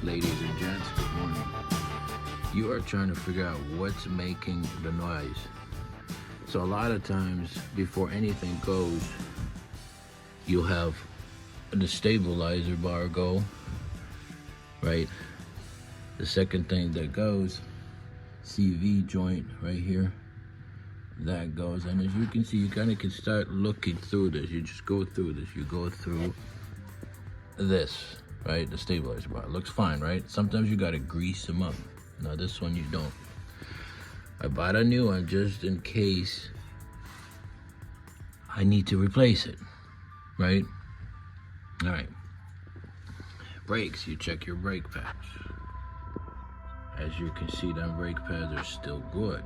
Ladies and gents, good morning. You are trying to figure out what's making the noise. So a lot of times, before anything goes, you'll have the stabilizer bar go, right? The second thing that goes, CV joint right here, that goes. And as you can see, you kind of can start looking through this. You just go through this. You go through this, right? The stabilizer bar looks fine, right? Sometimes you gotta grease them up. Now this one you don't. I bought a new one just in case I need to replace it, right? All right. Brakes, you check your brake pads. As you can see, them brake pads are still good.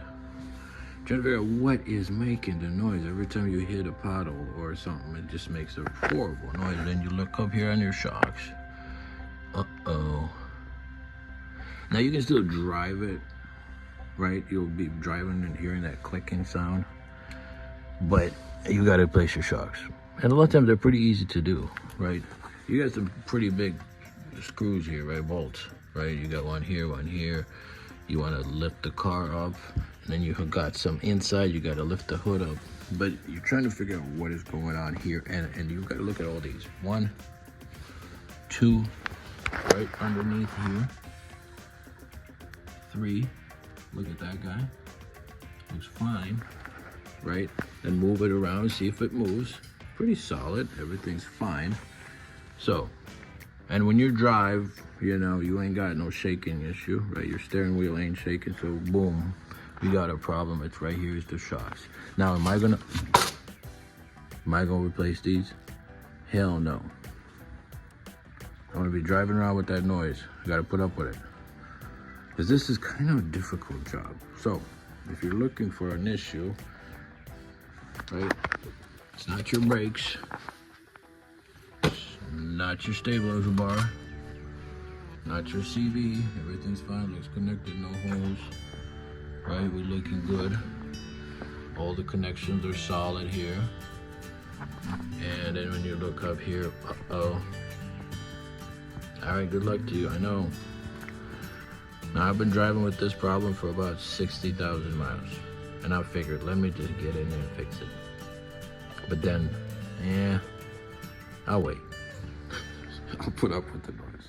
Trying to figure out what is making the noise. Every time you hit a pothole or something, it just makes a horrible noise. Then you look up here on your shocks. Uh-oh. Now you can still drive it, right? You'll be driving and hearing that clicking sound, but you gotta replace your shocks. And a lot of times they're pretty easy to do, right? You got some pretty big screws here, right? Bolts, right? You got one here, one here. You wanna lift the car up, and then you got some inside, you gotta lift the hood up. But you're trying to figure out what is going on here, and you've gotta look at all these. 1, 2, right underneath here. 3, look at that guy, looks fine, right? Then move it around, see if it moves. Pretty solid, everything's fine. So, and when you drive, you know, you ain't got no shaking issue, right? Your steering wheel ain't shaking, so boom, we got a problem. It's right here is the shocks. Now, am I gonna replace these? Hell no. I'm gonna be driving around with that noise. I gotta put up with it. Because this is kind of a difficult job. So, if you're looking for an issue, right, it's not your brakes, it's not your stabilizer bar, not your CV, everything's fine, looks connected, no holes, right, we're looking good. All the connections are solid here. And then when you look up here, uh-oh. All right, good luck to you, I know. Now, I've been driving with this problem for about 60,000 miles. And I figured, let me just get in there and fix it. But then, yeah, I'll wait. I'll put up with the noise.